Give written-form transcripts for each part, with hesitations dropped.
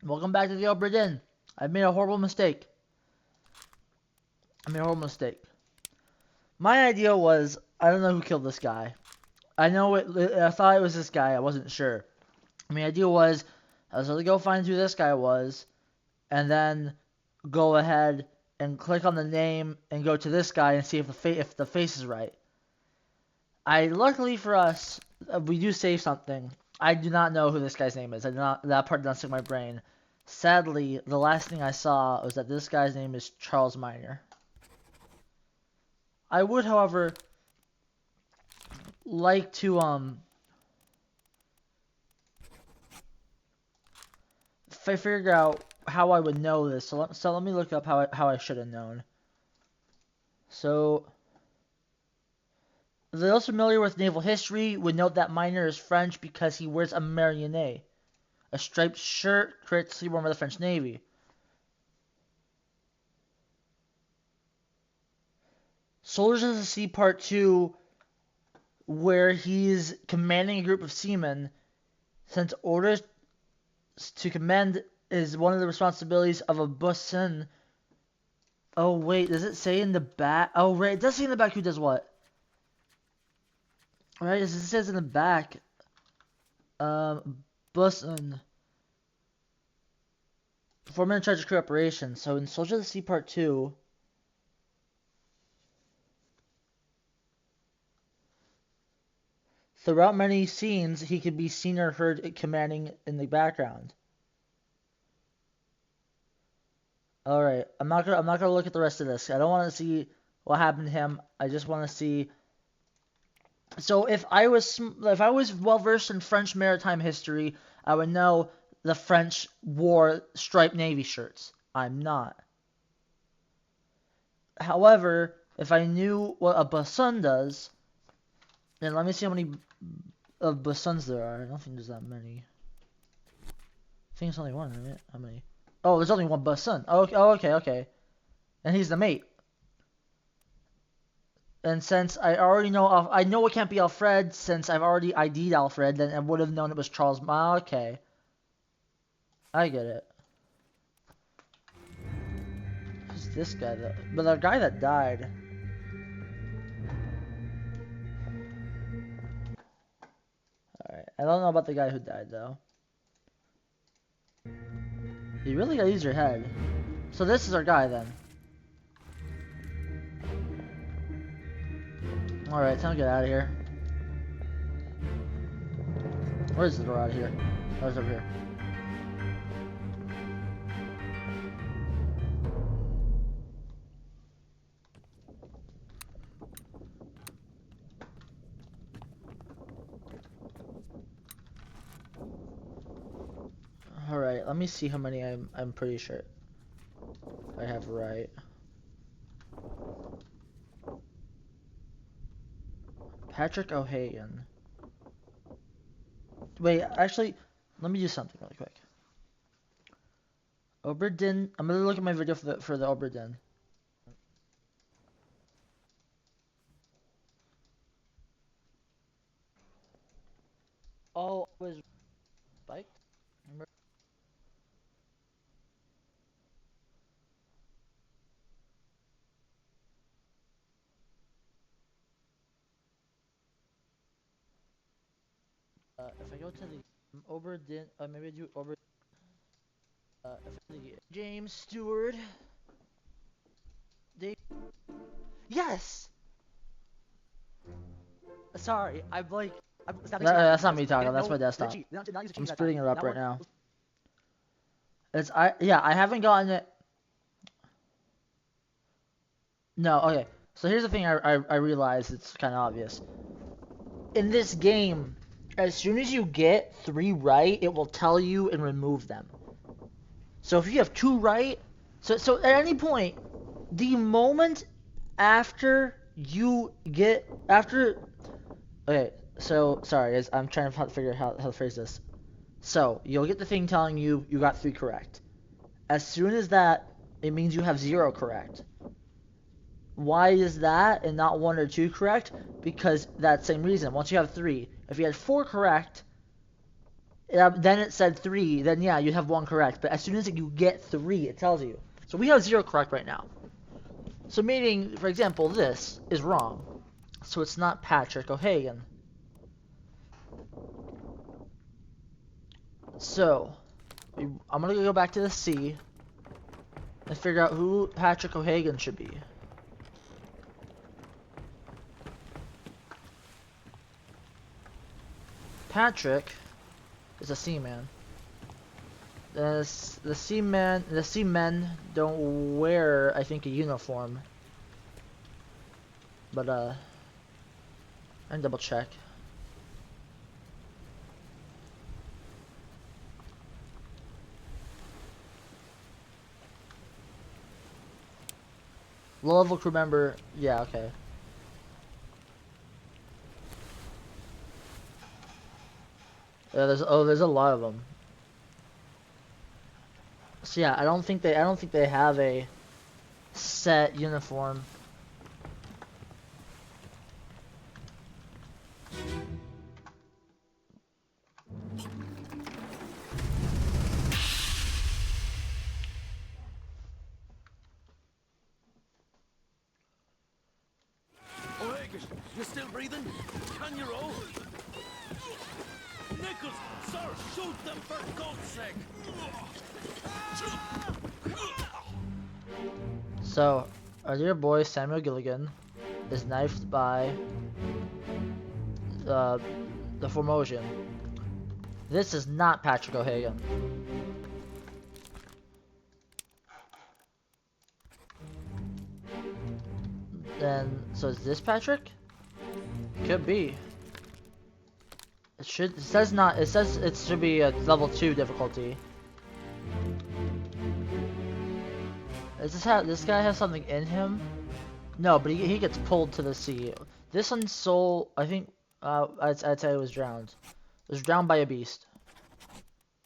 Welcome back to the Obra Dinn. I made a horrible mistake. My idea was, I don't know who killed this guy. I thought it was this guy. I wasn't sure. My idea was, I was going to go find who this guy was, and then go ahead and click on the name and go to this guy and see if the face is right. Luckily for us, we do save something. I do not know who this guy's name is. That part did not stick in my brain. Sadly, the last thing I saw was that this guy's name is Charles Miner. I would, however, like to figure out how I would know this. So let me look up how I should have known. So those familiar with naval history would note that Miner is French because he wears a marionnet, a striped shirt traditionally worn by the French Navy. Soldiers of the Sea Part 2, where he's commanding a group of seamen, since orders to command is one of the responsibilities of a bosun. Oh wait, does it say in the back? Oh right, it does say in the back who does what. Alright, it says in the back, bosun. Foreman in charge of crew operations. So in Soldier of the Sea Part 2, throughout many scenes, he could be seen or heard commanding in the background. Alright, I'm not gonna look at the rest of this. I don't want to see what happened to him. I just want to see. So if I was well versed in French maritime history, I would know the French wore striped navy shirts. I'm not. However, if I knew what a bosun does, then let me see how many of bosuns there are. I don't think there's that many. I think it's only one, right? How many? Oh, there's only one bosun. Oh, okay. And he's the mate. And since I already know, I know it can't be Alfred, since I've already ID'd Alfred, then I would have known it was Charles. Okay. I get it. Who's this guy, though? But the guy that died. Alright, I don't know about the guy who died, though. You really gotta use your head. So this is our guy, then. Alright, time to get out of here. Where's the door out of here? Oh, it's over here. Alright, let me see how many I'm pretty sure I have right. Patrick O'Hagan. Wait, actually, let me do something really quick. Obra Dinn. I'm gonna look at my video for the Obra Dinn. Oh, was biked? Remember? If I go to the Obra Dinn, maybe I do Obra. James Stewart. Yes. Sorry, I'm like. That's not me talking. That's my desktop. I'm splitting it up right now. I haven't gotten it. No, okay. So here's the thing I realized, it's kind of obvious. In this game, as soon as you get 3 right, it will tell you and remove them. So if you have 2 right, so at any point, the moment after you get, okay, so, sorry, I'm trying to figure out how to phrase this. So, you'll get the thing telling you got 3 correct. As soon as that, it means you have 0 correct. Why is that and not 1 or 2 correct? Because that same reason. Once you have 3, if you had 4 correct, then it said 3, then yeah, you'd have 1 correct. But as soon as you get 3, it tells you. So we have 0 correct right now. So meaning, for example, this is wrong. So it's not Patrick O'Hagan. So, I'm going to go back to the C and figure out who Patrick O'Hagan should be. Patrick is a seaman. The seamen don't wear, I think, a uniform. But I can double check. Low level crew member, yeah, okay. There's a lot of them. So yeah, I don't think they have a set uniform. You still breathing? Can you roll? Nichols, sir, shoot them for God's sake! So, our dear boy Samuel Gilligan is knifed by the Formosan. This is not Patrick O'Hagan. Then, so is this Patrick? Could be. It says it should be a level 2 difficulty. Does this guy have something in him? No, but he gets pulled to the sea. This one's soul, I think, I'd say it was drowned. It was drowned by a beast.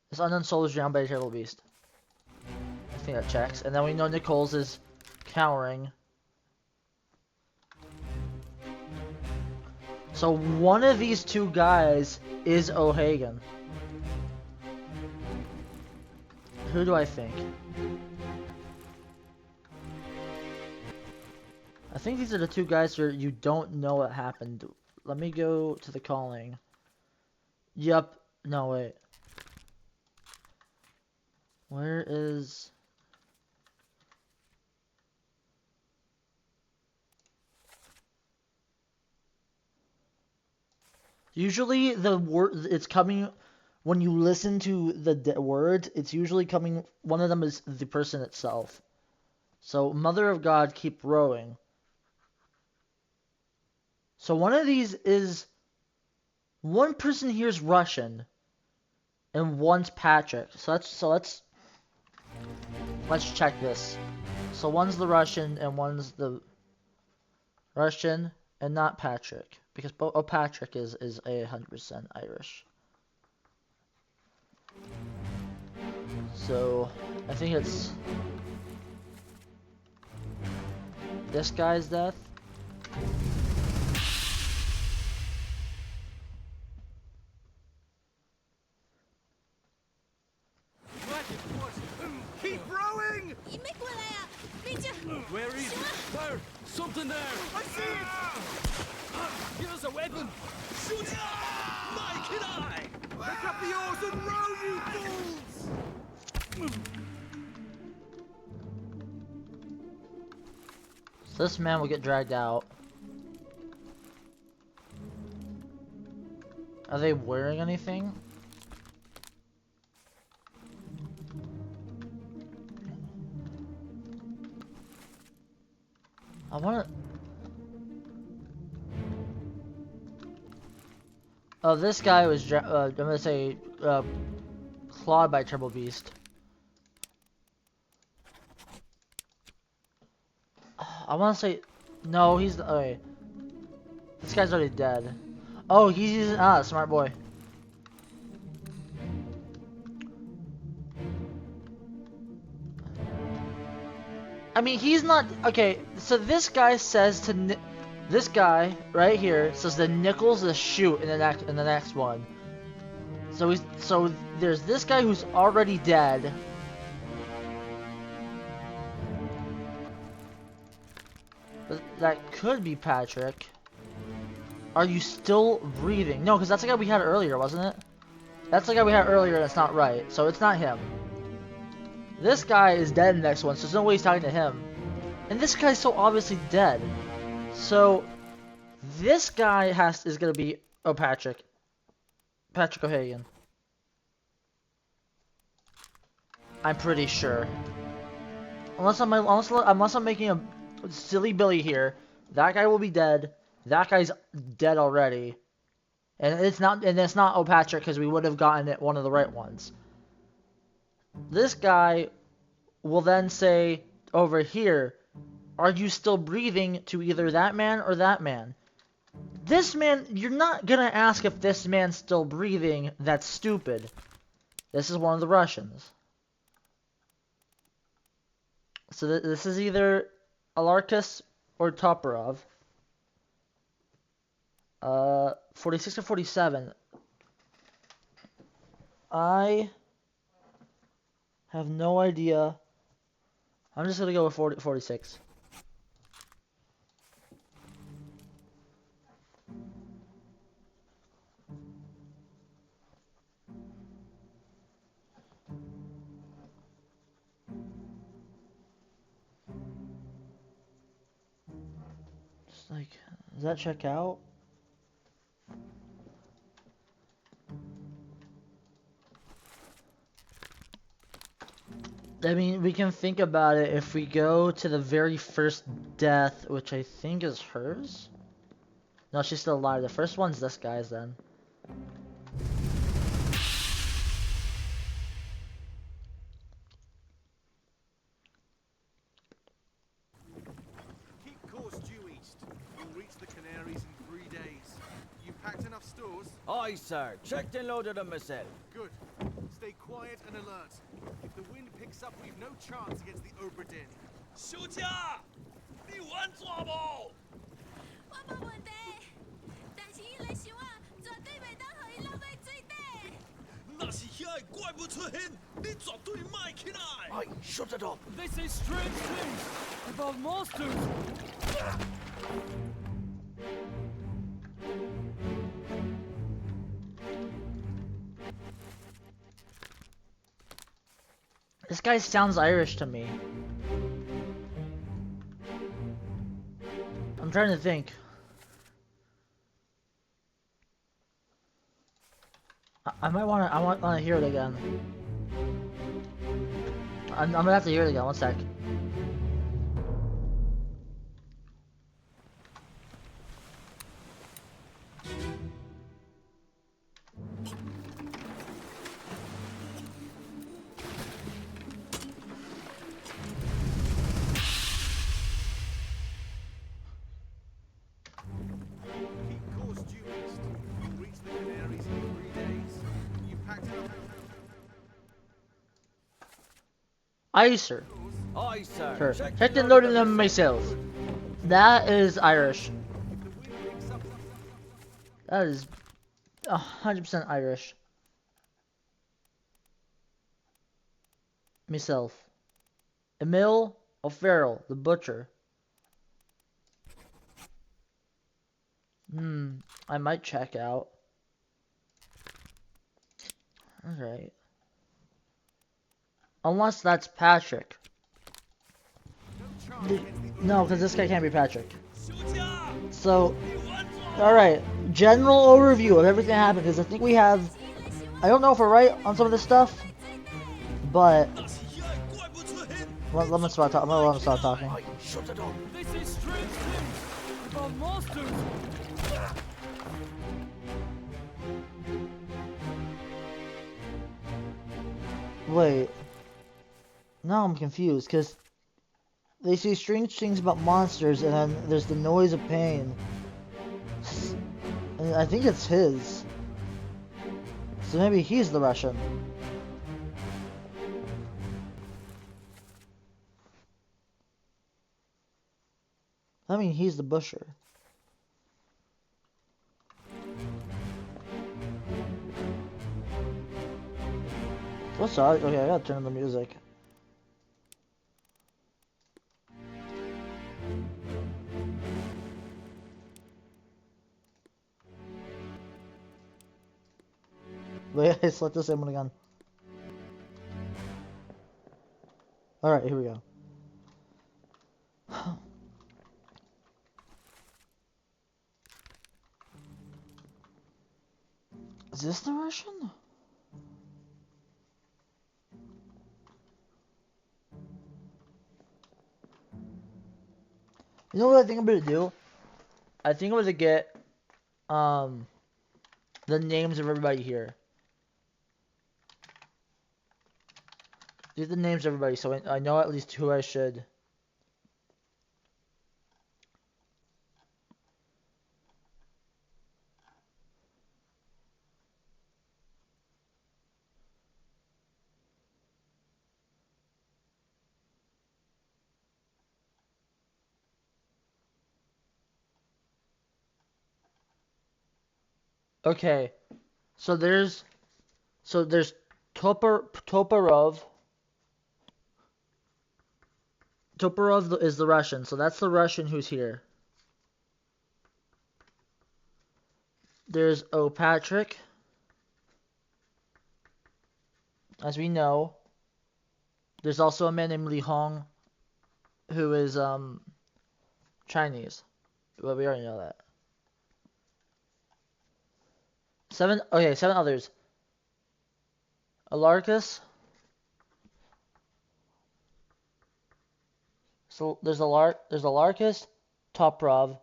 This unknown soul was drowned by a terrible beast. I think that checks. And then we know Nichols is cowering. So one of these 2 guys is O'Hagan. Who do I think? I think these are the 2 guys where you don't know what happened. Let me go to the calling. Yup. No, wait. Where is... Usually the word it's coming when you listen to the words, it's usually coming, one of them is the person itself. So Mother of God, keep rowing. So one of these is, one person here is Russian and one's Patrick. So let's check this. So one's the Russian and one's the Russian and not Patrick. Because Patrick is 100% Irish. So I think it's this guy's death. Keep rowing! Where is it? There! Something there! I see it! Here's a weapon! Shoot it! My kid eye! Pick up the oars and row, you fools! So this man will get dragged out. Are they wearing anything? I wanna... Oh, this guy was, I'm gonna say, clawed by Turbo Beast. I wanna say... No, he's... Okay. This guy's already dead. Oh, he's using... Ah, smart boy. I mean, he's not... Okay, so this guy says to... This guy, right here, says that Nichols is shoot in the next one. So there's this guy who's already dead. But that could be Patrick. Are you still breathing? No, because that's the guy we had earlier, wasn't it? That's the guy we had earlier, and it's not right. So it's not him. This guy is dead in the next one, so there's no way he's talking to him. And this guy's so obviously dead. So this guy is gonna be Patrick. Patrick O'Hagan. I'm pretty sure. Unless I'm making a silly Billy here, that guy will be dead. That guy's dead already. And it's not O'Patrick because we would have gotten it one of the right ones. This guy will then say over here, are you still breathing, to either that man or that man? This man, you're not gonna ask if this man's still breathing. That's stupid. This is one of the Russians. So this is either Alarkus or Toporov. 46 or 47. I have no idea. I'm just gonna go with 46. Just like, does that check out? I mean, we can think about it if we go to the very first death, which I think is hers. No, she's still alive. The first one's this guy's then. Keep course due east. You'll reach the Canaries in 3 days. You packed enough stores? Aye, sir. Checked and loaded them myself. Good. Stay quiet and alert. If the wind picks up, we've no chance against the Obra Dinn. 休假，你玩抓不？我冇问题，但是伊来想啊，绝对袂当互伊落去水底。那是遐个怪物出现，你绝对卖起来。 Aye, shut it up. They say strange things about monsters. This guy sounds Irish to me. I'm trying to think. I might want to hear it again. I'm gonna have to hear it again. One sec. Keep course due east. You'll reach the Canaries in 3 days. You packed enough Icer. Aye, sir. Sure. Checked Checked and loaded them myself. That is Irish. If the wind picks up, That is 100% Irish. Myself. Emil O'Farrell, the butcher. I might check out. Alright. Unless that's Patrick. no chance against the No, because this guy can't be Patrick. 休假， So, 你玩抓。 alright. General overview of everything that happened, because I think we have... I don't know if we're right on some of this stuff, but... 那是遐个怪物出现。 Let me start talking. I'm gonna let him start talking. Aye, shut it up. They say strange things about monsters. Wait. Now I'm confused, because they say strange things about monsters, and then there's the noise of pain. And I think it's his. So maybe he's the Russian. I mean, he's the Busher. What's that? Okay, I gotta turn on the music. Wait, I select the same one again. Alright, here we go. Is this the Russian? You know what I think I'm gonna do? I think I'm gonna get the names of everybody here. These are the names of everybody, so I know at least who I should. Okay, so there's Toporov. Toporov is the Russian, so that's the Russian who's here. There's Patrick, as we know. There's also a man named Li Hong, who is Chinese. Well, we already know that. Seven others. Alarcus. So there's Alarcus, Toprov,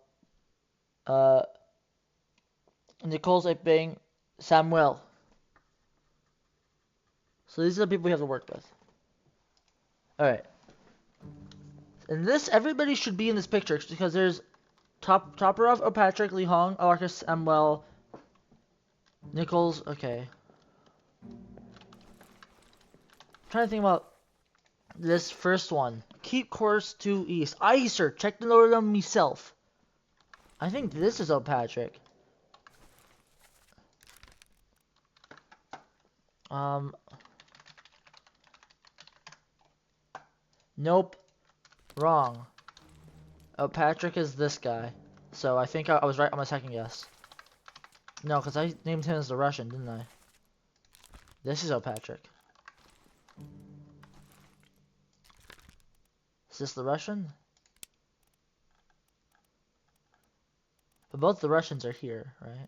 uh, Nichols Iping, Samuel. So these are the people we have to work with. Alright. And this, everybody should be in this picture because there's Toporov, Patrick, Li Hong, Alarcus, Samuel, Nichols. Okay. I'm trying to think about this first one. Keep course to east. Aye, sir. Check the load on myself. I think this is Patrick. Nope. Wrong. Patrick is this guy. So I think I was right on my second guess. No, because I named him as the Russian, didn't I? This is Patrick. Is this the Russian? But both the Russians are here, right?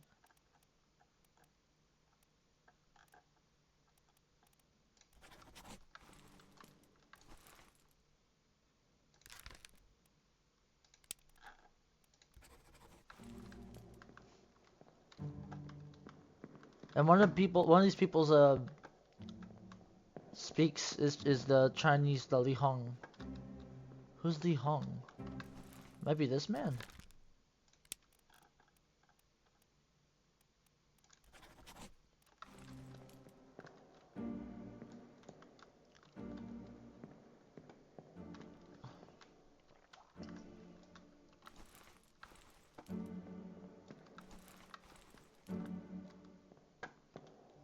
And one of these people's speaks is the Chinese, the Li Hong. Who's Li Hong? Might be this man.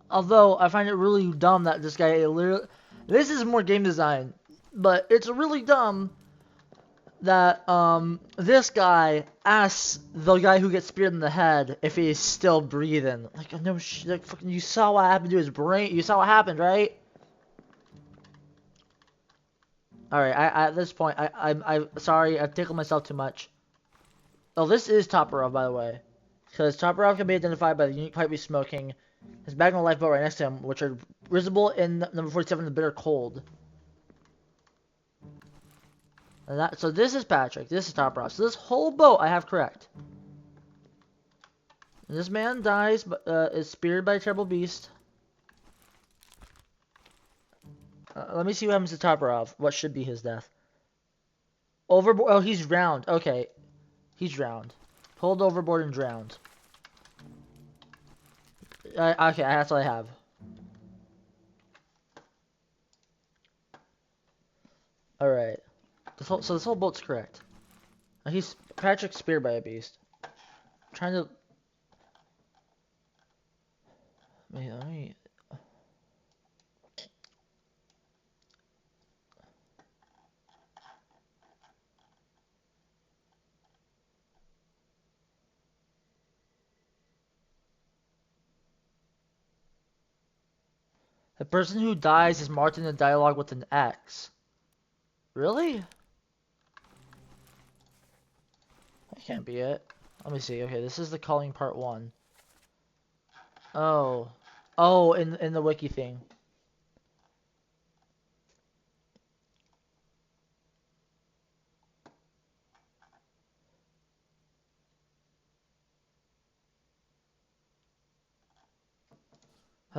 Although I find it really dumb that this guy literally, this is more game design, but it's really dumb that this guy asks the guy who gets speared in the head if he's still breathing. Like, no, like, fucking, you saw what happened to his brain. You saw what happened, right? All right. At this point, I'm sorry. I've tickled myself too much. Oh, this is Toporov, by the way, because Toporov can be identified by the unique pipe he's smoking, his bag and a lifeboat right next to him, which are visible in number 47, the bitter cold. And so this is Patrick. This is Toporov. So this whole boat I have correct. And this man dies, is speared by a terrible beast. Let me see what happens to Toporov. What should be his death? Overboard. Oh, he's drowned. Okay. He's drowned. Pulled overboard and drowned. Okay, that's all I have. Alright. So this whole boat's correct. He's Patrick's speared by a beast. I'm trying to... Let me... The person who dies is marked in the dialogue with an X. Really? That can't be it. Let me see. Okay, this is the calling part 1. Oh. Oh, in the wiki thing.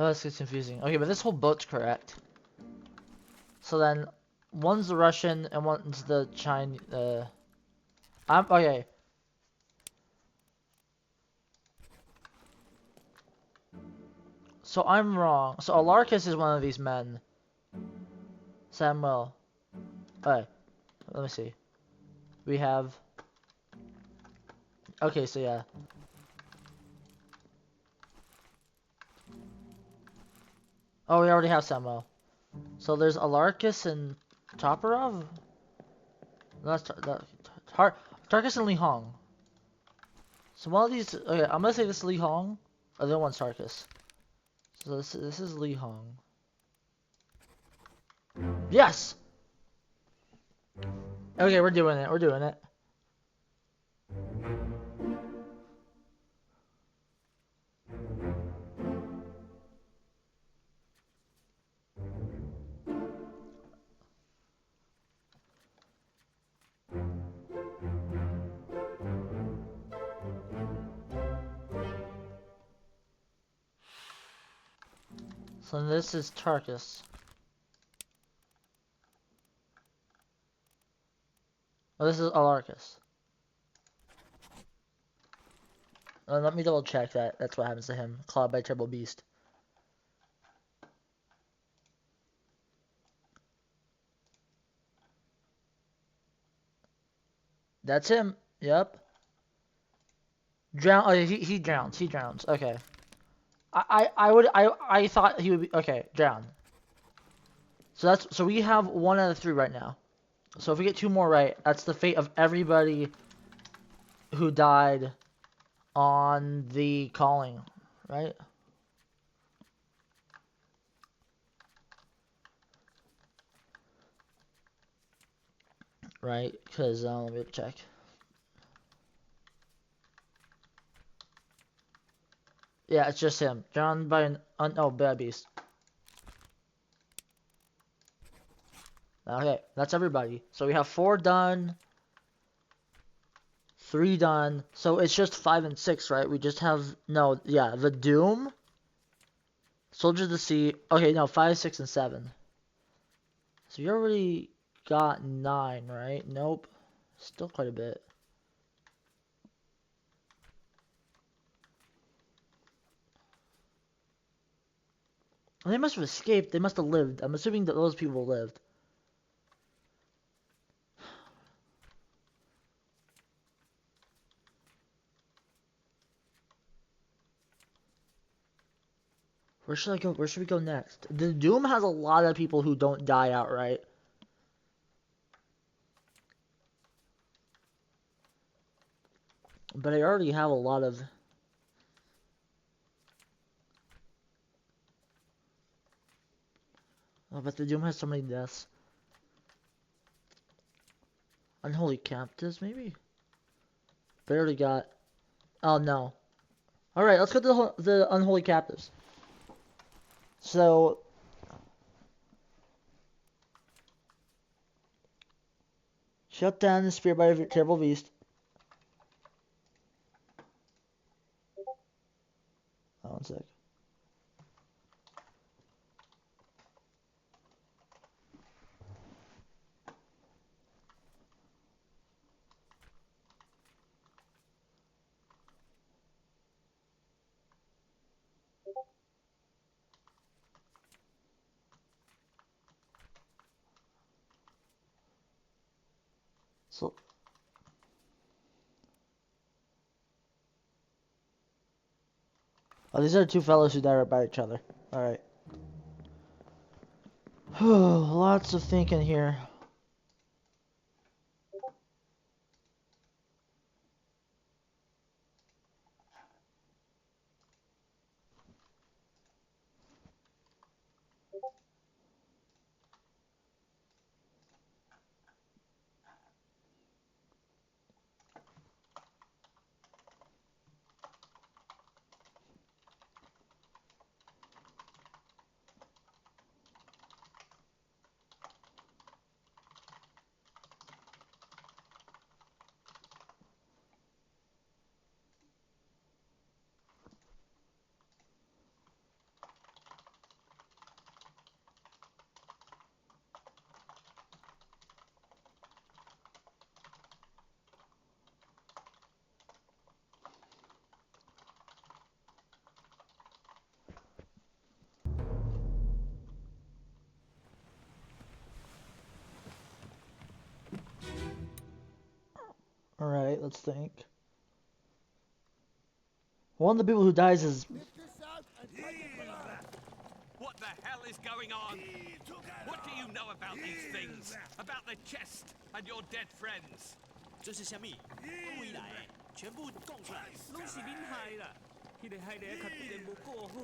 Oh, this gets confusing. Okay, but this whole boat's correct. So then, one's the Russian and one's the Chinese. I'm okay. So I'm wrong. So Alarcus is one of these men. Samuel. Alright, let me see. We have. Okay, so yeah. Oh, we already have Samuel. So there's Alarcus and Toporov? No, that's Tarkus and Li Hong. So one of these. Okay, I'm gonna say this is Li Hong. Oh, the other one's Tarkus. So this is Li Hong. Yes! Okay, we're doing it. We're doing it. So this is Tarkus. Oh, this is Alarcus. Let me double check that. That's what happens to him. Clawed by Turbo Beast. That's him. Yep. Drown. Oh, he drowns. He drowns. Okay. I thought he would be okay. Drown. So we have 1 out of 3 right now. So if we get 2 more right, that's the fate of everybody who died on the calling, right? Right? Because let me check. Yeah, it's just him. Drowned by an bad beast. Okay, that's everybody. So we have 4 done, 3 done. So it's just 5 and 6, right? We just have the Doom, Soldier of the Sea. Okay, no, 5, 6, and 7. So you already got 9, right? Nope, still quite a bit. They must have escaped. They must have lived. I'm assuming that those people lived. Where should I go? Where should we go next? The Doom has a lot of people who don't die outright. But I already have a lot of... Oh, but the Doom has so many deaths. Unholy Captives, maybe? They already got... Oh, no. Alright, let's go to the Unholy Captives. So... Shut down the spear by a terrible beast. Oh, 1 sec. So... Oh, these are 2 fellows who died right by each other. Alright. Lots of thinking here. Alright, let's think. One of the people who dies is... What the hell is going on? What do you know about these things? About the chest and your dead friends? 这是虾米？我以来全部供出来。拢是恁害啦！迄个害的较对人无顾好，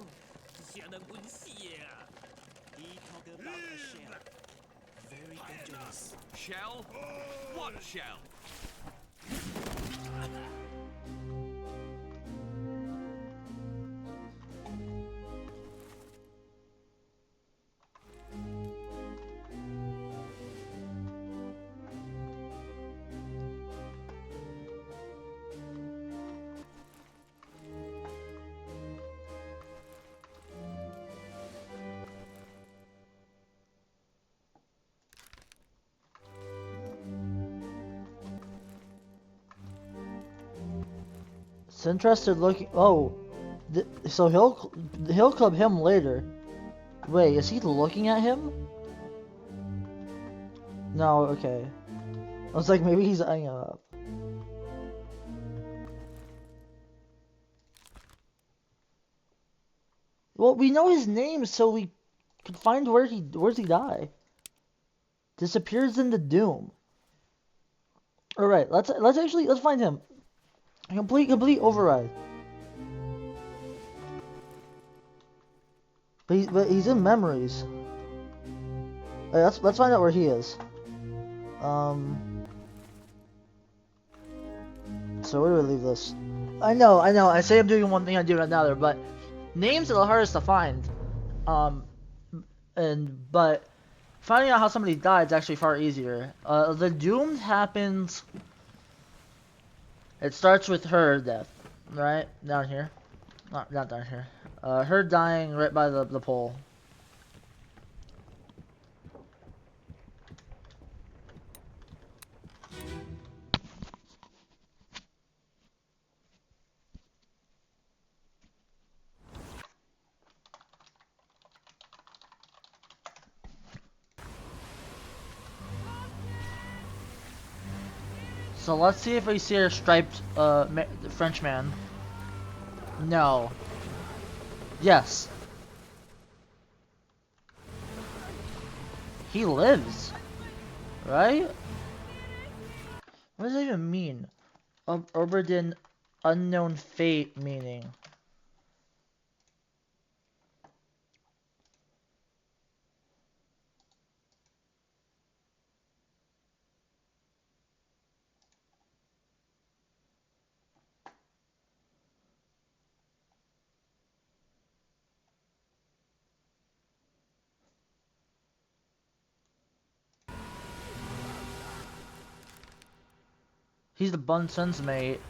是谁人冤死的啊！ He talk about a shell. Very dangerous. Shell? What shell? It's interested looking... Oh. So he'll club him later. Wait, is he looking at him? No, okay. I was like, maybe he's eyeing him up. Well, we know his name, so we could find where's he die. Disappears into Doom. All right, let's find him. Complete override. But he's in memories. All right, let's find out where he is. So where do we leave this? I know. I say I'm doing one thing, I do another, but names are the hardest to find. But finding out how somebody died is actually far easier. The Doomed happens. It starts with her death, right down here. Not down here. Her dying right by the pole. So let's see if we see a striped Frenchman. No. Yes. He lives. Right? What does that even mean? Obra Dinn, unknown fate meaning. He's the Bunsen's mate.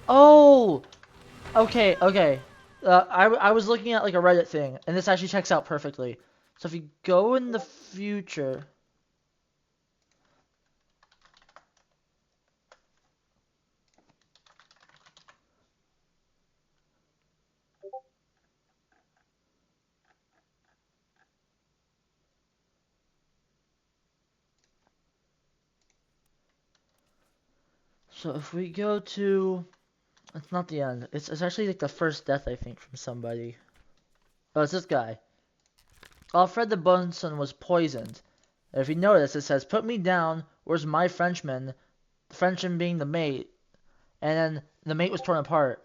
Oh! Okay. I was looking at like a Reddit thing, and this actually checks out perfectly. So if you go in the future... So if we go to... It's not the end. It's actually like the first death, I think, from somebody. Oh, it's this guy. Alfred the Bunsen was poisoned. And if you notice, it says, "Put me down, where's my Frenchman?" The Frenchman being the mate. And then the mate was torn apart.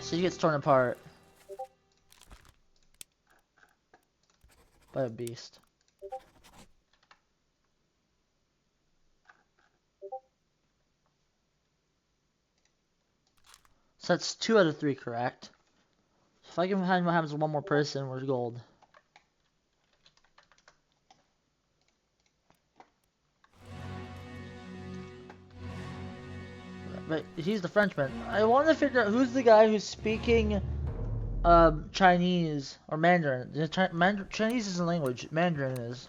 So he gets torn apart by a beast. So that's 2 out of 3 correct. If I can find what happens to one more person, we're gold. But he's the Frenchman. I want to figure out who's the guy who's speaking Chinese or Mandarin. Chinese isn't a language. Mandarin is.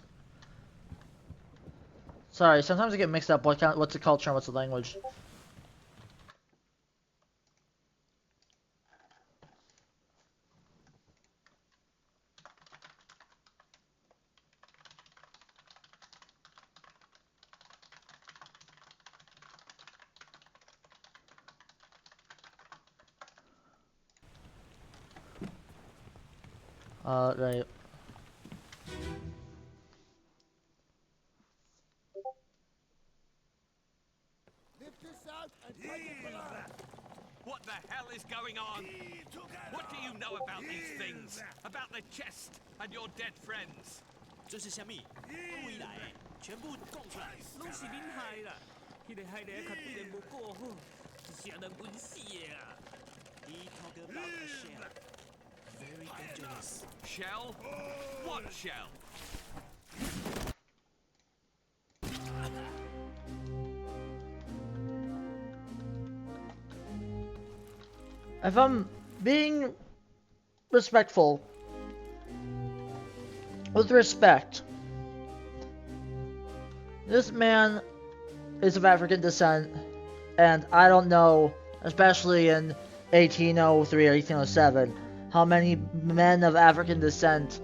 Sorry, sometimes I get mixed up what's the culture and what's the language. Right. Lift this out and take it below. What the hell is going on? What do you know about these things? About the chest and your dead friends? 这是虾米？不回来诶，全部供出来！拢是恁害啦！迄个害的较对人无顾好，是谁人冤死的啊 He talk about a shell. Very dangerous.？Shell? What shell? If I'm being respectful, with respect, this man is of African descent, and I don't know, especially in 1803 or 1807, how many men of African descent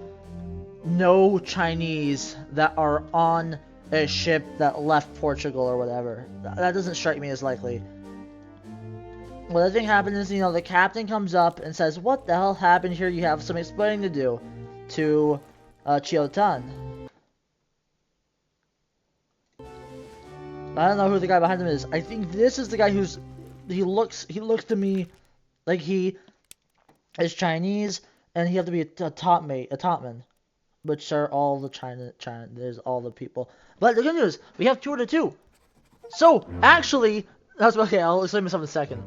know Chinese that are on a ship that left Portugal or whatever. That doesn't strike me as likely. What I think happened is, the captain comes up and says, "What the hell happened here? You have some explaining to do," to Chiotan. I don't know who the guy behind him is. I think this is the guy he looks to me like he is Chinese, and he have to be a topman, which are all the China. There's all the people. But the good news, we have 2 out of 2. So actually, that's okay. I'll explain myself in a second.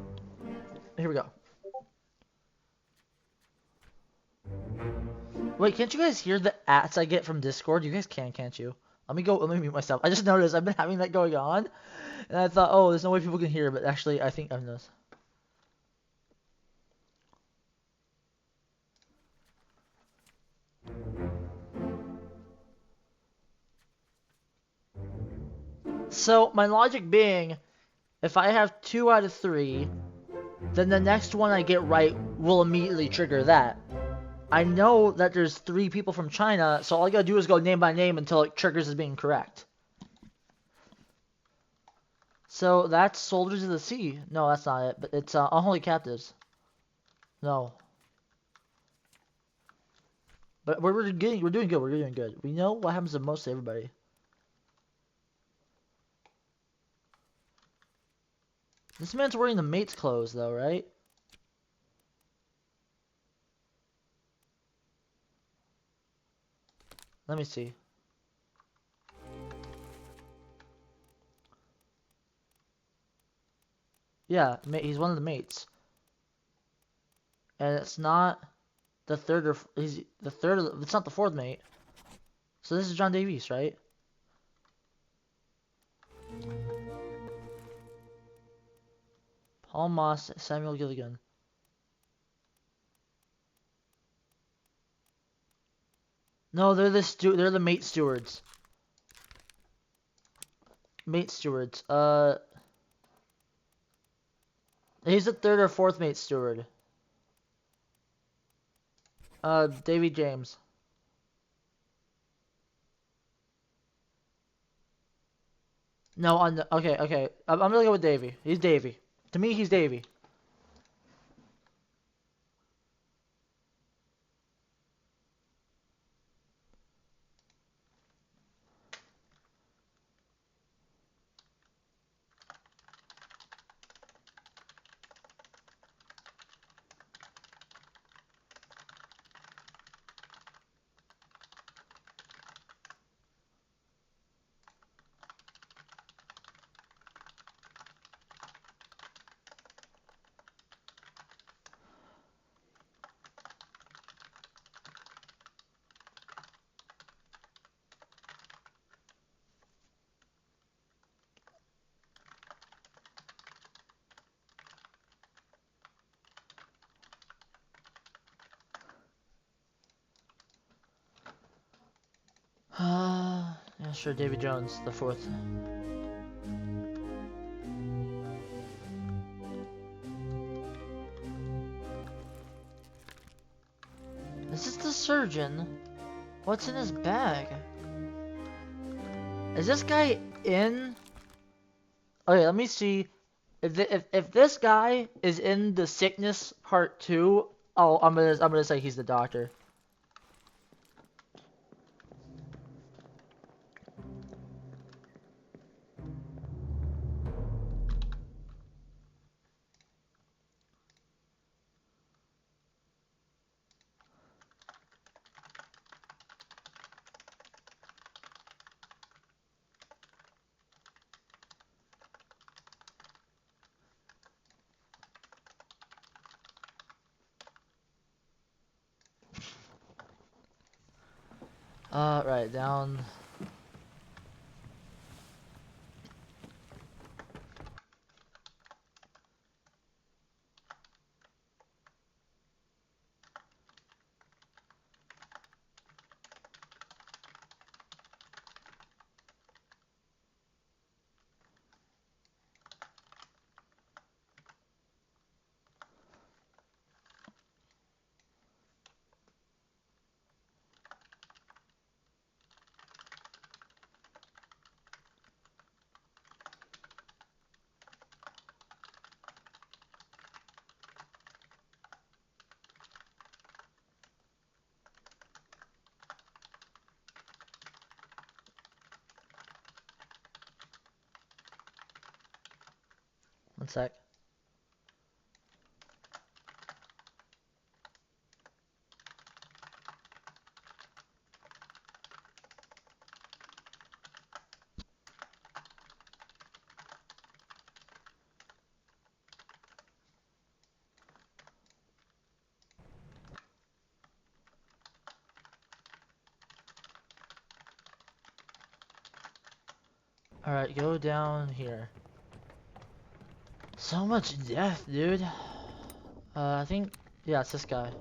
Here we go. Wait, can't you guys hear the ats I get from Discord? You guys can't you? Let me mute myself. I just noticed I've been having that going on, and I thought, oh, there's no way people can hear, but actually, I think I've noticed. So, my logic being, if I have 2 out of 3, then the next one I get right will immediately trigger that. I know that there's 3 people from China, so all I gotta do is go name by name until it triggers as being correct. So that's Soldiers of the Sea. No, that's not it, but it's Unholy Captives. No. But we're doing good. We know what happens to most everybody. This man's wearing the mate's clothes though, right? Let me see. Yeah, he's one of the mates. And it's not the third or he's the third. It's not the 4th mate. So this is John Davies, right? Paul Moss, Samuel Gilligan. No, they're the mate stewards. Mate stewards. He's the 3rd or 4th mate steward. Davy James. No, okay. I'm gonna go with Davy. He's Davy. To me, he's Davy. Yeah, sure, Davy Jones, the 4th. Is this the surgeon? What's in his bag? Is this guy in? Okay, let me see. If this guy is in the sickness part 2, oh, I'm gonna say he's the doctor. Right, down. One sec. Alright, go down here. So much death, dude. I think, yeah, it's this guy.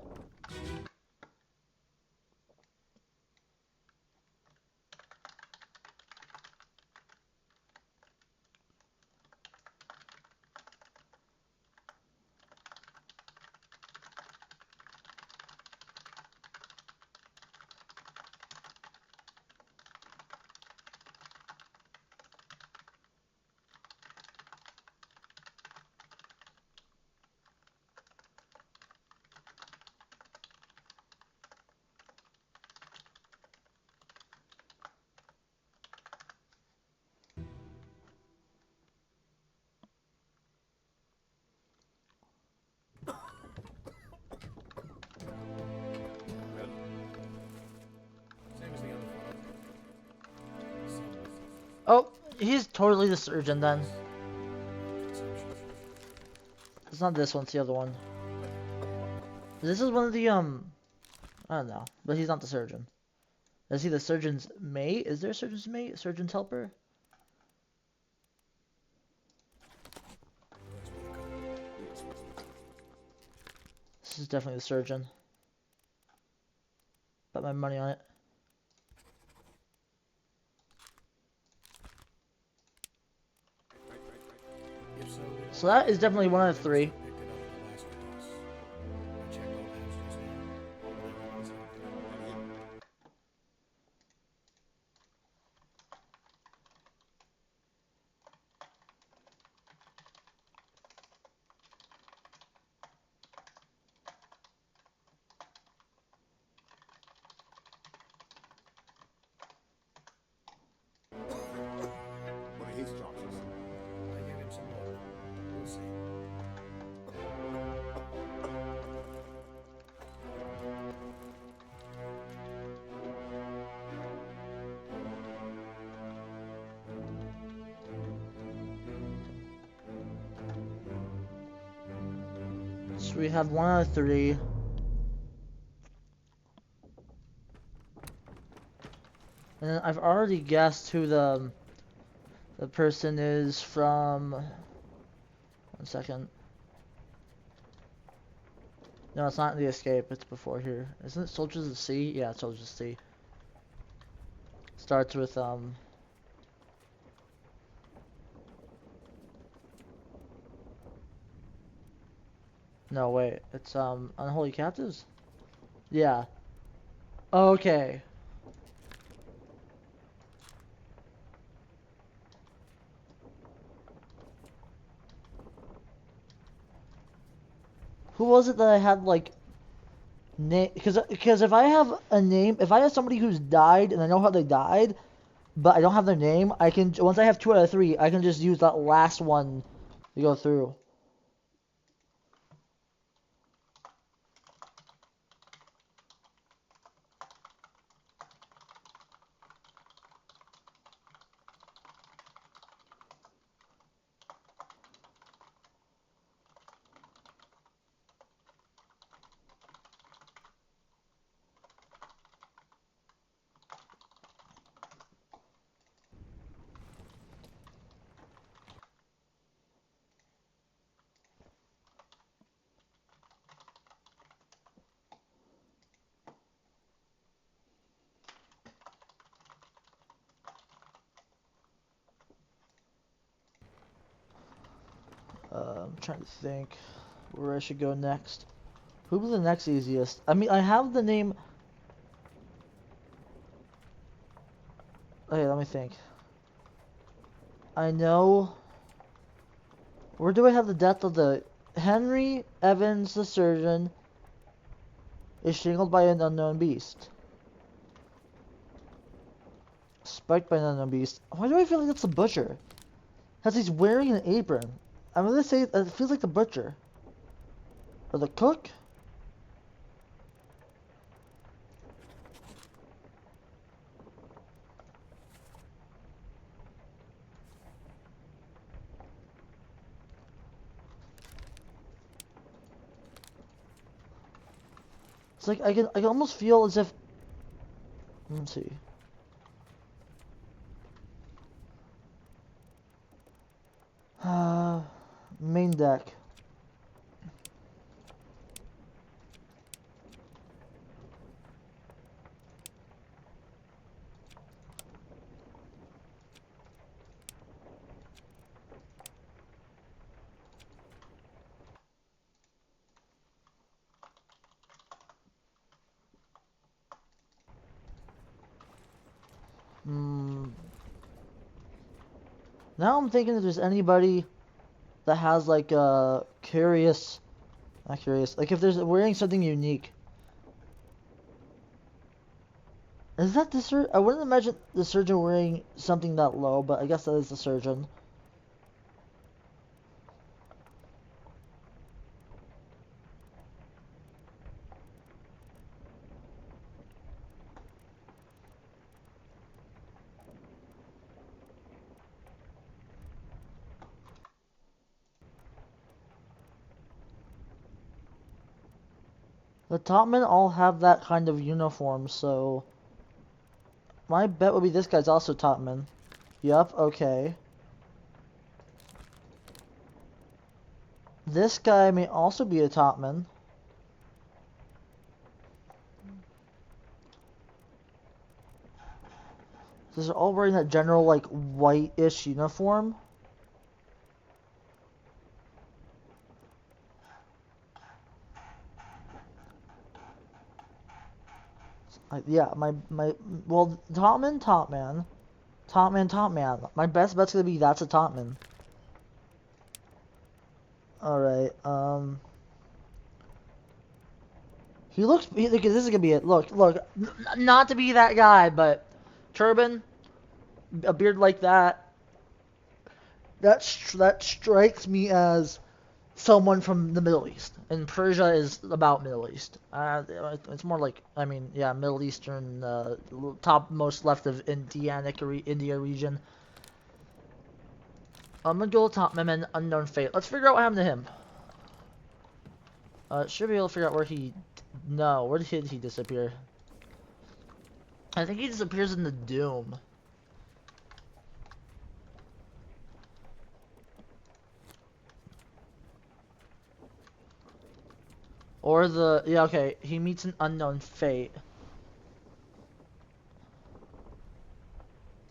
Same as the other Oh, he's totally the surgeon then. It's not this one, it's the other one. This is one of the, I don't know, but he's not the surgeon. Is he the surgeon's mate? Is there a surgeon's mate? Surgeon's helper? This is definitely the surgeon. Bet my money on it. So that is definitely one of the three. What are his chances? I give him some more. We'll see. So we have one out of three. And then I've already guessed who the person is from. 1 second. No, it's not in the escape. It's before here. Isn't it Soldiers of the Sea? Yeah, it's Soldiers of the Sea. Starts with No, wait. It's Unholy Captives. Yeah. Okay. Who was it that I had like name? Because if I have a name, if I have somebody who's died and I know how they died, but I don't have their name, I can once I have 2 out of 3, I can just use that last one to go through. I'm trying to think where I should go next. Who's the next easiest? I mean, I have the name. Okay, let me think. I know. Where do I have the death of the Henry Evans, the surgeon, is strangled by an unknown beast. Spiked by an unknown beast. Why do I feel like that's the butcher? Because he's wearing an apron. I'm gonna say it feels like the butcher. Or the cook? It's like I can almost feel as if. Let's see. Main deck. Now I'm thinking if there's anybody that has like a curious, not curious, like if there's wearing something unique. Is that the surgeon? I wouldn't imagine the surgeon wearing something that low, but I guess that is the surgeon. The top men all have that kind of uniform, so my bet would be this guy's also top man. Yup, okay. This guy may also be a top man. These are all wearing that general, like, white-ish uniform. Yeah, well, top man, top man. Top man, top man. My best bet's gonna be that's a top man. Alright, look, this is gonna be it. Look, not to be that guy, but turban, a beard like that. That strikes me as someone from the Middle East, and Persia is about Middle East. It's more like, I mean, yeah, Middle Eastern, top most left of India region. I'm gonna go top man, unknown fate. Let's figure out what happened to him. Should be able to figure out where he. No, where did he disappear? I think he disappears in the Doom. Or the, yeah, okay, he meets an unknown fate.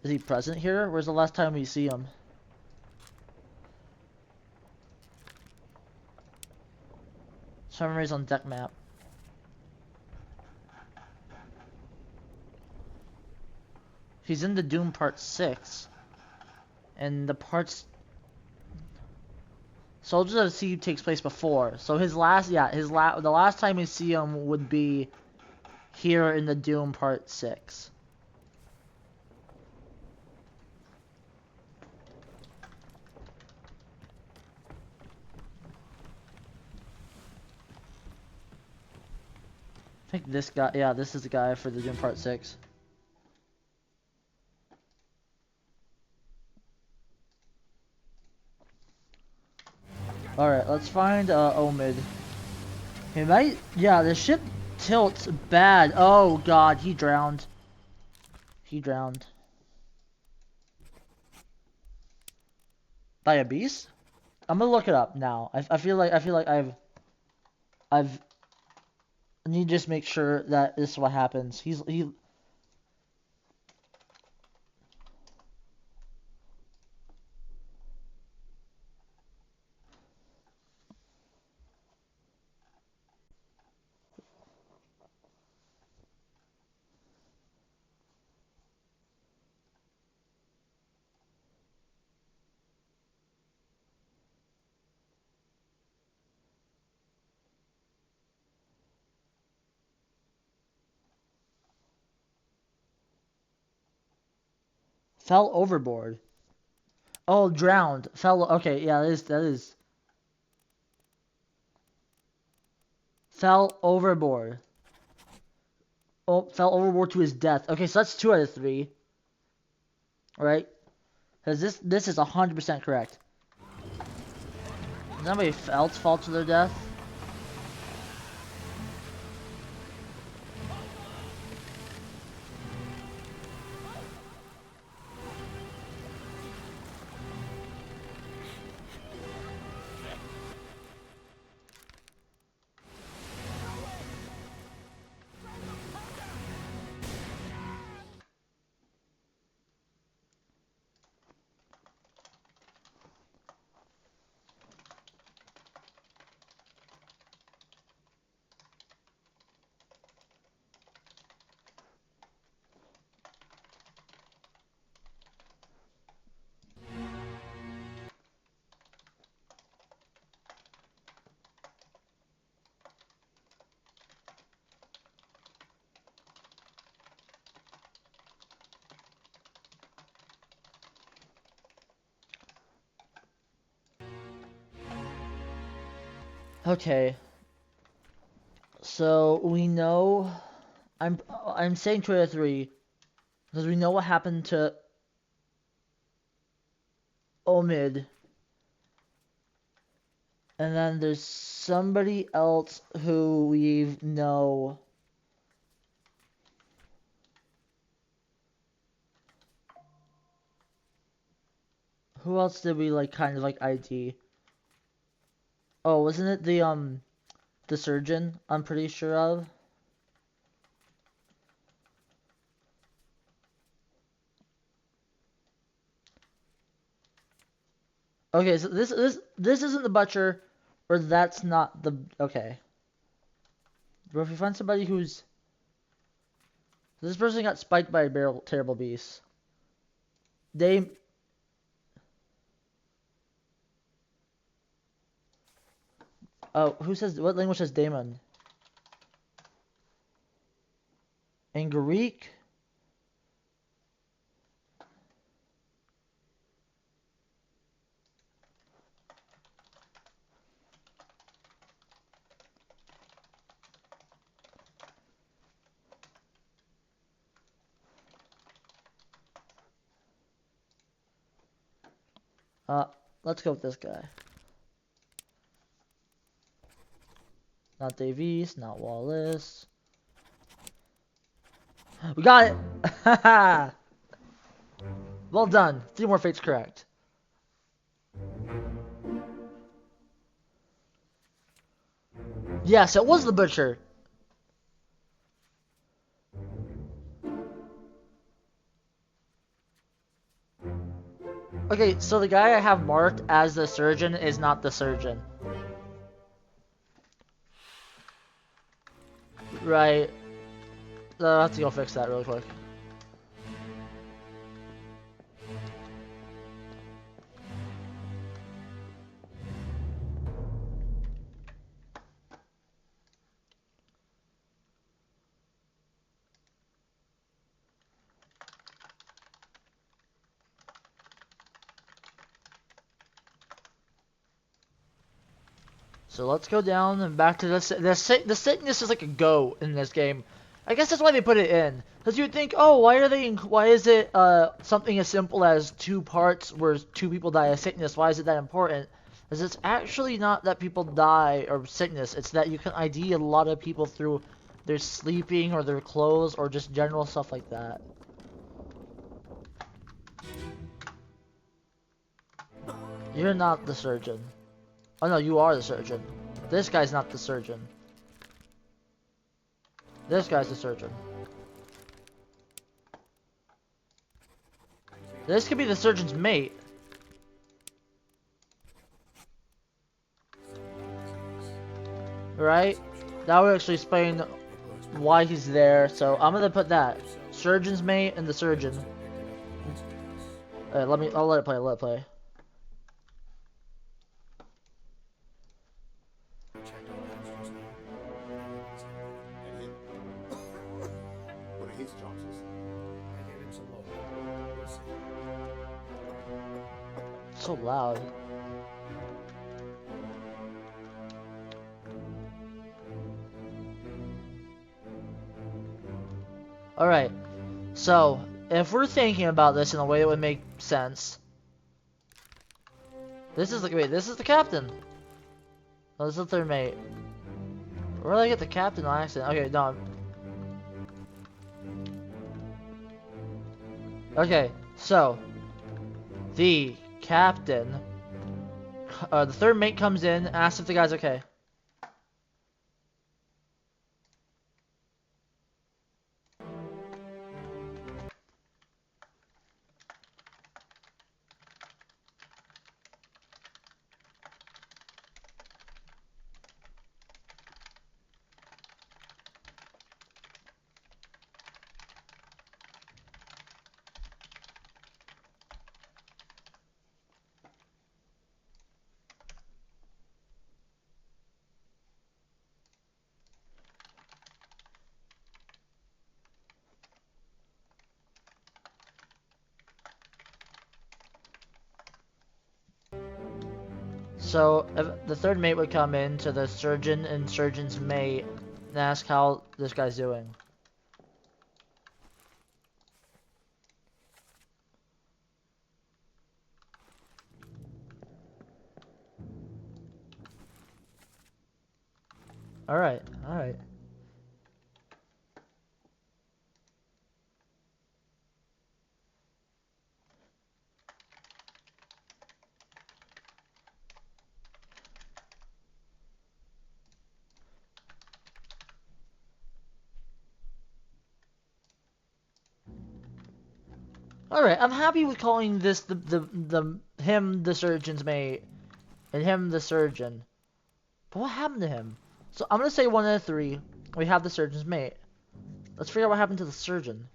Is he present here? Where's the last time we see him? Summaries on deck map. He's in the Doom Part 6. And the parts... Soldiers of the Sea takes place before. So his last, yeah, the last time we see him would be here in the Doom Part 6. I think this guy, yeah, this is the guy for the Doom Part 6. Alright, let's find Omid. He might, yeah, the ship tilts bad. Oh god, he drowned. He drowned. By a beast? I'm gonna look it up now. I feel like I need to just make sure that this is what happens. He Fell overboard. Oh, drowned. Fell. Okay, yeah, that is. Fell overboard. Oh, fell overboard to his death. Okay, so that's 2 out of 3. Right? Because this is 100% correct. Does anybody else fall to their death? Okay. So we know I'm saying 2 out of 3 because we know what happened to Omid. And then there's somebody else who we know. Who else did we like kind of like ID? Oh, wasn't it the surgeon? I'm pretty sure of. Okay, so this isn't the butcher, or that's not the okay. But if we find somebody who's this person got spiked by a terrible beast. They oh, who says what language says Damon? In Greek? Let's go with this guy. Not Davies, not Wallace. We got it! Haha! Well done. 3 more fates correct. Yes, it was the butcher. Okay, so the guy I have marked as the surgeon is not the surgeon. Right. I'll have to go fix that really quick. So let's go down and back to this. The sickness is like a go in this game. I guess that's why they put it in. Because you'd think, oh, why is it something as simple as 2 parts where 2 people die of sickness? Why is it that important? Because it's actually not that people die of sickness. It's that you can ID a lot of people through their sleeping or their clothes or just general stuff like that. You're not the surgeon. Oh no, you are the surgeon. This guy's not the surgeon. This guy's the surgeon. This could be the surgeon's mate. Right? That would actually explain why he's there. So I'm gonna put that. Surgeon's mate and the surgeon. I'll let it play, let it play. What are his chances? I gave him some more. We'll see. So loud. Alright, so if we're thinking about this in a way that would make sense, this is the this is the captain. Oh, this is the third mate. Where did I get the captain on accident? Okay, no. Okay, so the captain, the third mate comes in, asks if the guy's okay. So the third mate would come in to the surgeon and surgeon's mate and ask how this guy's doing. Alright, alright. Alright, I'm happy with calling this him the surgeon's mate and him the surgeon. But what happened to him? So I'm gonna say 1 out of 3. We have the surgeon's mate. Let's figure out what happened to the surgeon.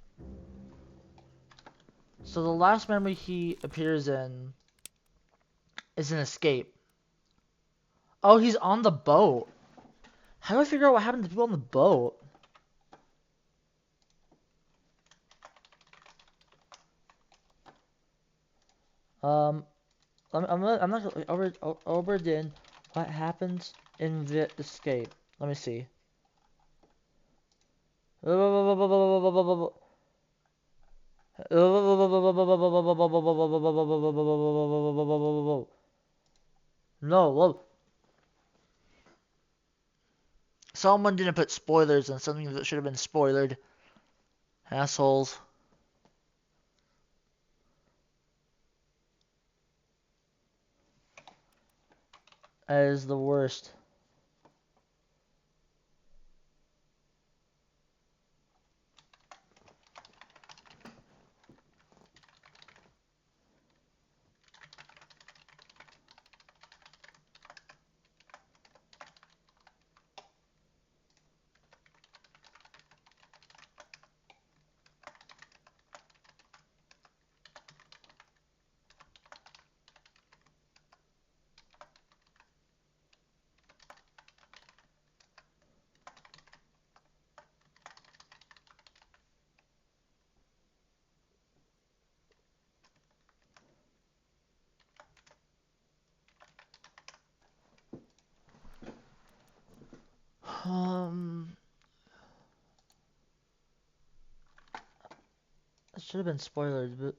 So the last memory he appears in is an escape. Oh, he's on the boat. How do I figure out what happened to people on the boat? I'm not Obra Dinn. What happens in the escape? Let me see. No, someone didn't put spoilers on something that should have been spoilered. Assholes. That is the worst. It should have been spoilers, but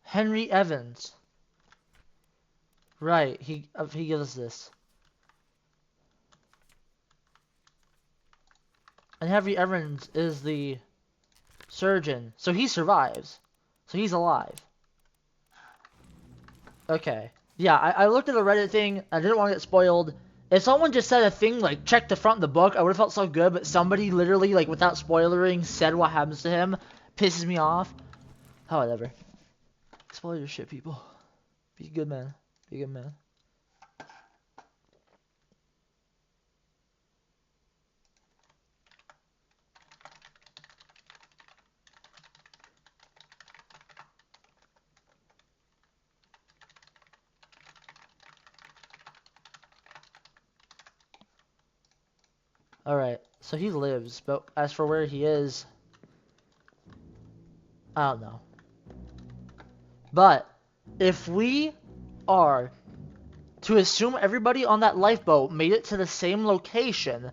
Henry Evans. Right, he gives us this. And Henry Evans is the surgeon, so he survives. So he's alive. Okay. Yeah, I looked at the Reddit thing. I didn't want to get spoiled. If someone just said a thing like check the front of the book, I would have felt so good. But somebody literally like without spoilering said what happens to him, pisses me off. Oh, whatever. Spoil your shit, people. Be a good man. Be a good man. Alright, so he lives, but as for where he is, I don't know. But if we are to assume everybody on that lifeboat made it to the same location,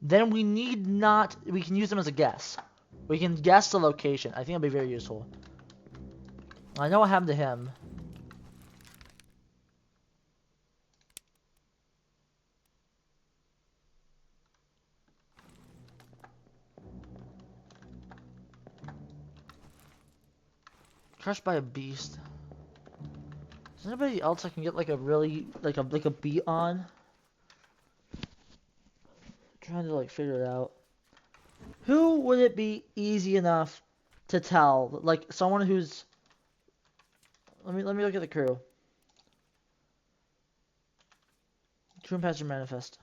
then we can use them as a guess. We can guess the location. I think it'll be very useful. I know what happened to him. Crushed by a beast. Is there anybody else I can get like a really like a beat on? Trying to like figure it out. Who would it be easy enough to tell? Like someone who's let me look at the crew. Crew and Passenger Manifest.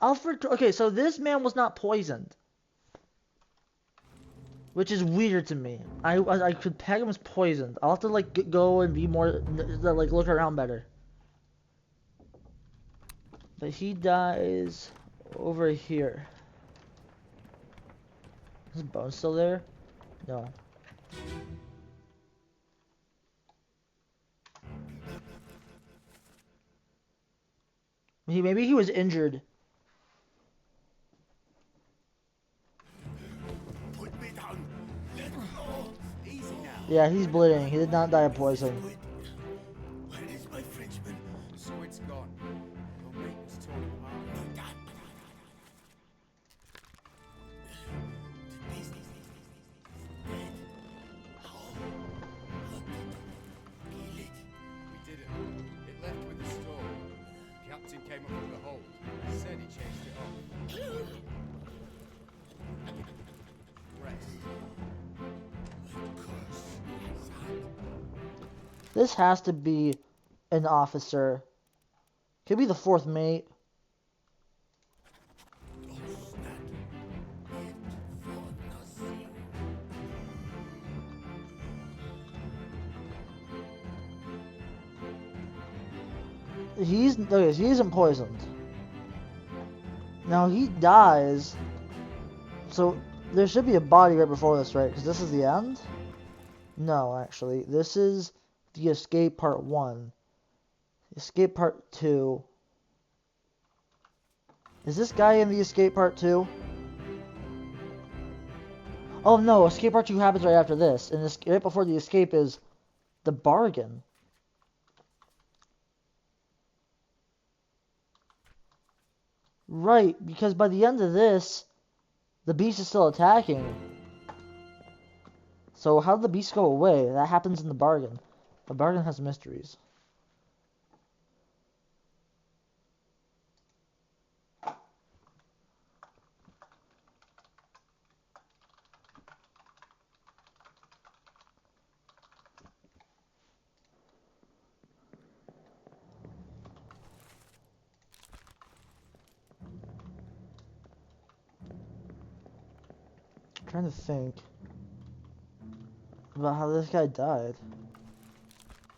Alfred. Okay, so this man was not poisoned, which is weird to me. I could peg him as poisoned. I'll have to like go and be more like look around better. But he dies over here. Is his bone still there? No. Maybe he was injured. Put me down. Let go. Easy now. Yeah, he's bleeding. He did not die of poison. Where is my Frenchman? Squid's gone. Your mate was torn apart. We didn't. It left with the storm. Captain came up from the hold. Said he changed it off. Rest. This has to be an officer. Could be the fourth mate. He isn't poisoned. Now he dies. So there should be a body right before this, right? Because this is the end? No, actually. This is the escape part 1. Escape part 2. Is this guy in the escape part 2? Oh no, escape part 2 happens right after this. And this right before the escape is the bargain. Right, because by the end of this, the beast is still attacking. So how did the beast go away? That happens in the bargain. The bargain has mysteries. I'm trying to think about how this guy died.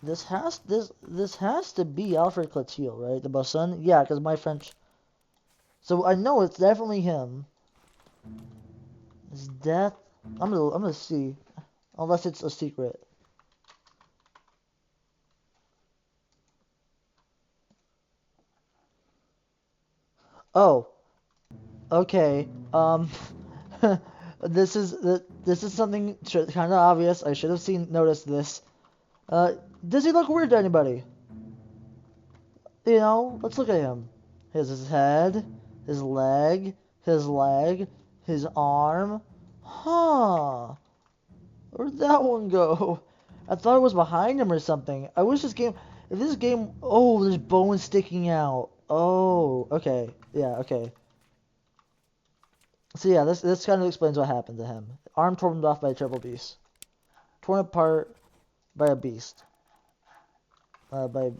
This has to be Alfred Clotilde, right? The bosun? Yeah, because my French. So I know it's definitely him. His death. I'm gonna see, unless it's a secret. Oh. Okay. This is something kind of obvious. I should have noticed this. Does he look weird to anybody? You know, let's look at him. Here's his head, his leg, his arm. Huh. Where'd that one go? I thought it was behind him or something. I wish this game... If this game... Oh, there's bones sticking out. Oh, okay. Yeah, okay. So yeah, this kind of explains what happened to him. Arm torn off by a triple beast. Torn apart by a beast. By...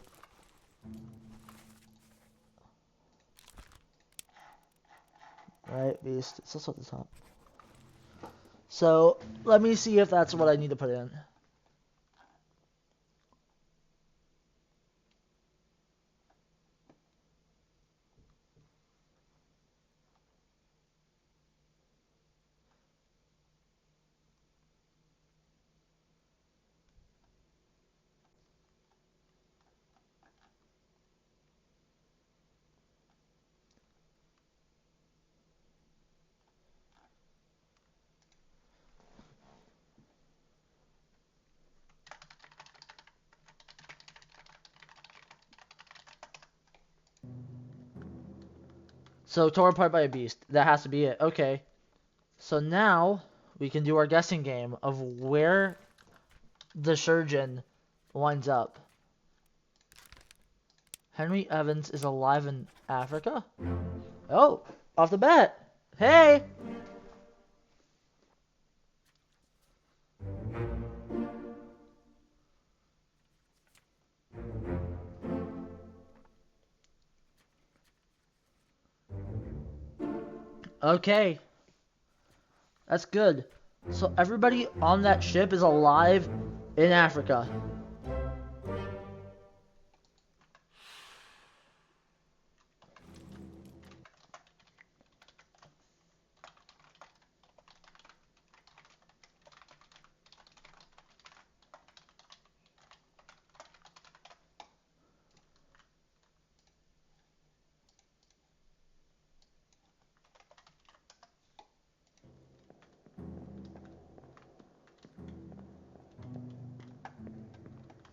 Right, beast. It's also at the top. So, let me see if that's what I need to put in. So tore apart by a beast. That has to be it. Okay. So now we can do our guessing game of where the surgeon winds up. Henry Evans is alive in Africa? Oh, off the bat. Hey! Okay. That's good. So everybody on that ship is alive in Africa.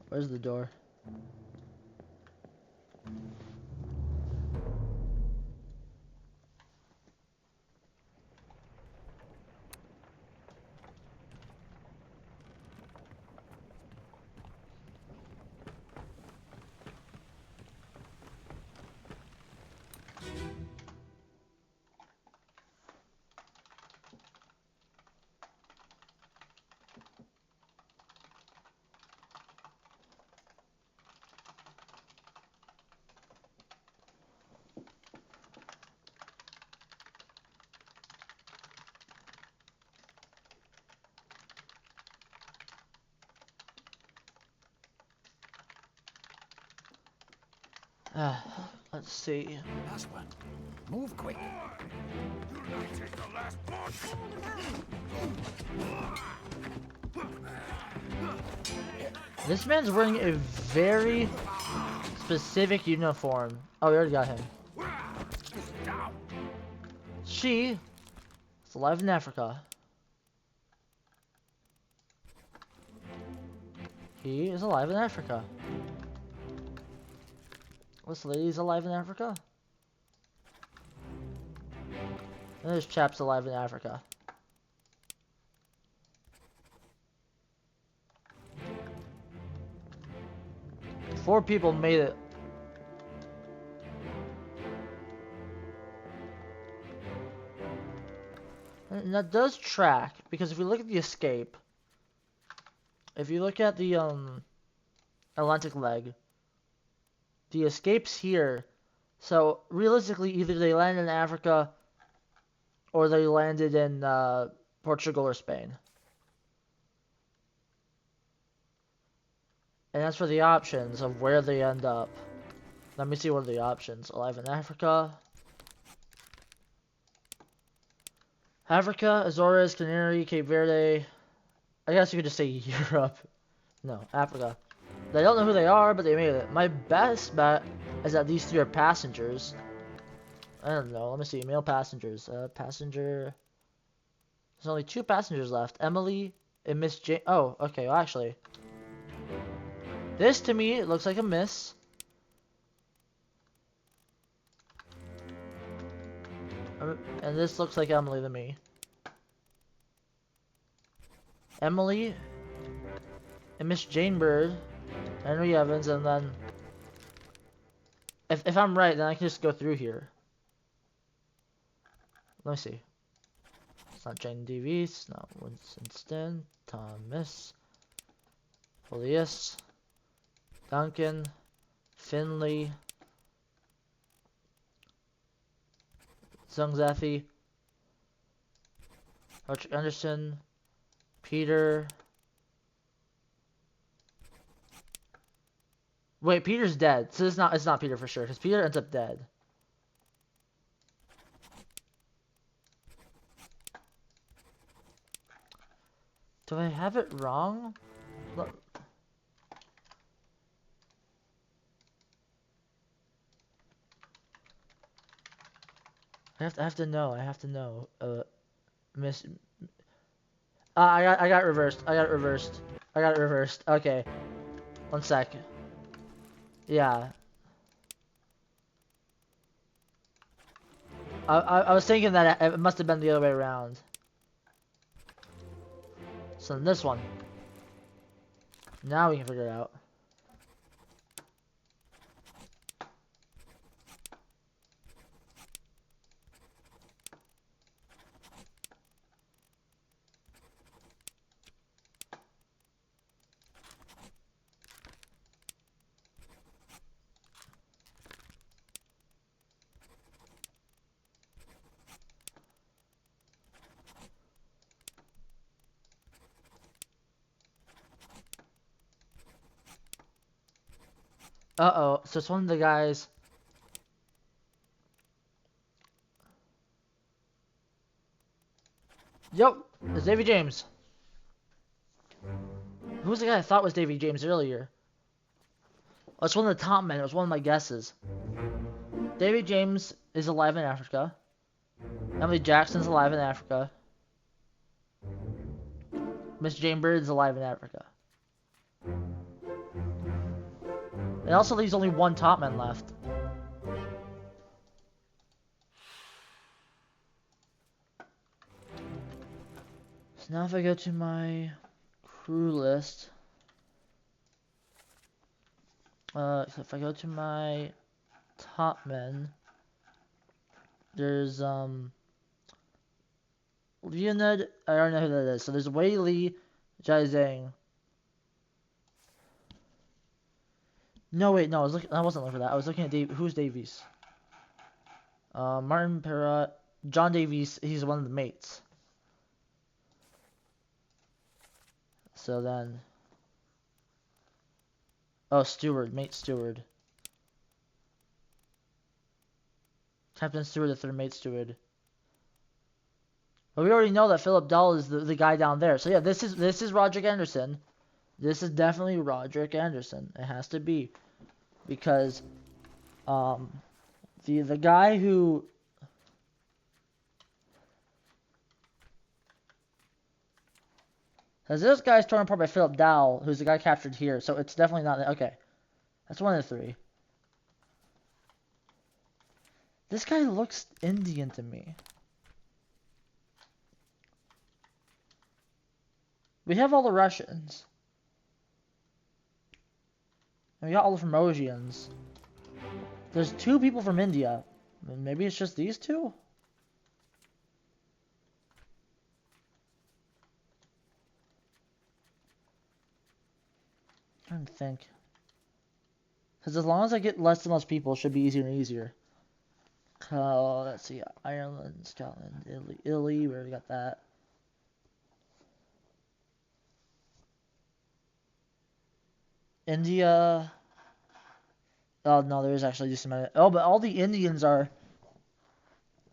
Where's the door? Let's see. Last one. Move quick. This man's wearing a very specific uniform. Oh, we already got him. She is alive in Africa. He is alive in Africa. This lady's alive in Africa. And this chap's alive in Africa. Four people made it. And that does track, because if we look at the escape, if you look at the Atlantic leg, the escape's here. So realistically, either they landed in Africa or they landed in Portugal or Spain. And as for the options of where they end up, let me see what are the options. Alive in Africa. Africa, Azores, Canary, Cape Verde. I guess you could just say Europe. No, Africa. They don't know who they are, but they made it. My best bet is that these three are passengers. I don't know. Let me see. Male passengers. Passenger. There's only 2 passengers left. Emily and Miss Jane. Oh, okay. Well, actually, this to me it looks like a miss. And this looks like Emily to me. Emily and Miss Jane Bird, Henry Evans, and then if I'm right, then I can just go through here. Let me see. It's not Jane DV, it's not Winston, Thomas, Elias, Duncan, Finley, Zungzathi, Patrick Anderson, Peter. Wait, Peter's dead. So it's not Peter for sure, because Peter ends up dead. Do I have it wrong? Look. I have to know. I have to know. Miss. I got reversed. I got it reversed. I got it reversed. Okay. 1 sec. Yeah. I was thinking that it must have been the other way around. So then this one. Now we can figure it out. Uh-oh, so it's one of the guys. Yep, it's Davy James. Who was the guy I thought was Davy James earlier? Oh, it's one of the top men. It was one of my guesses. Davy James is alive in Africa. Emily Jackson's alive in Africa. Miss Jane Bird's alive in Africa. It also leaves only one top man left. So now if I go to my crew list, so if I go to my top men, there's Leonid, I don't know who that is. So there's Wei Li, Jai Zhang. No wait, no, I wasn't looking for that. I was looking at who's Davies? Martin Perrott, John Davies, he's one of the mates. So then, oh, Steward, mate Steward. Captain Steward, the third mate Steward. But we already know that Philip Dahl is the guy down there. So yeah, this is Roderick Anderson. This is definitely Roderick Anderson. It has to be, because the guy who because this guy's torn apart by Philip Dahl, who's the guy captured here. So it's definitely not okay. That's one of the three. This guy looks Indian to me. We have all the Russians. And we got all the Formosians. There's two people from India. Maybe it's just these two? I'm trying to think. Because as long as I get less and less people, it should be easier and easier. Let's see. Ireland, Scotland, Italy. We already got that. India. Oh no, there is actually just a minute. Oh, but all the Indians are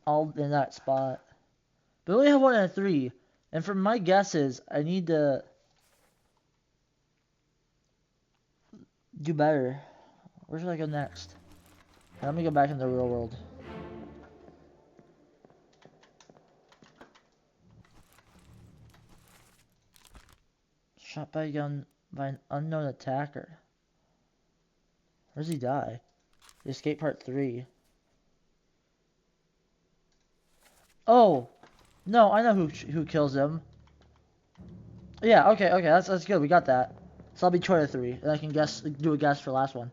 all in that spot. But we only have 1 out of 3. And from my guesses, I need to do better. Where should I go next? Let me go back in the real world. Shot by a gun by an unknown attacker. Where does he die? The Escape Part 3. Oh! No, I know who kills him. Yeah, okay, that's good. We got that. So I'll be 2 out of 3, and I can do a guess for the last one.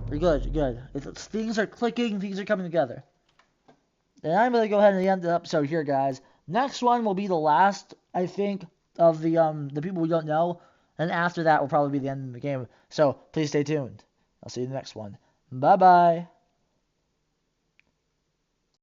We're good. Things are clicking, things are coming together. And I'm gonna go ahead and end the episode here, guys. Next one will be the last, I think, of the people we don't know, and after that will probably be the end of the game. So please stay tuned. I'll see you in the next one. Bye bye.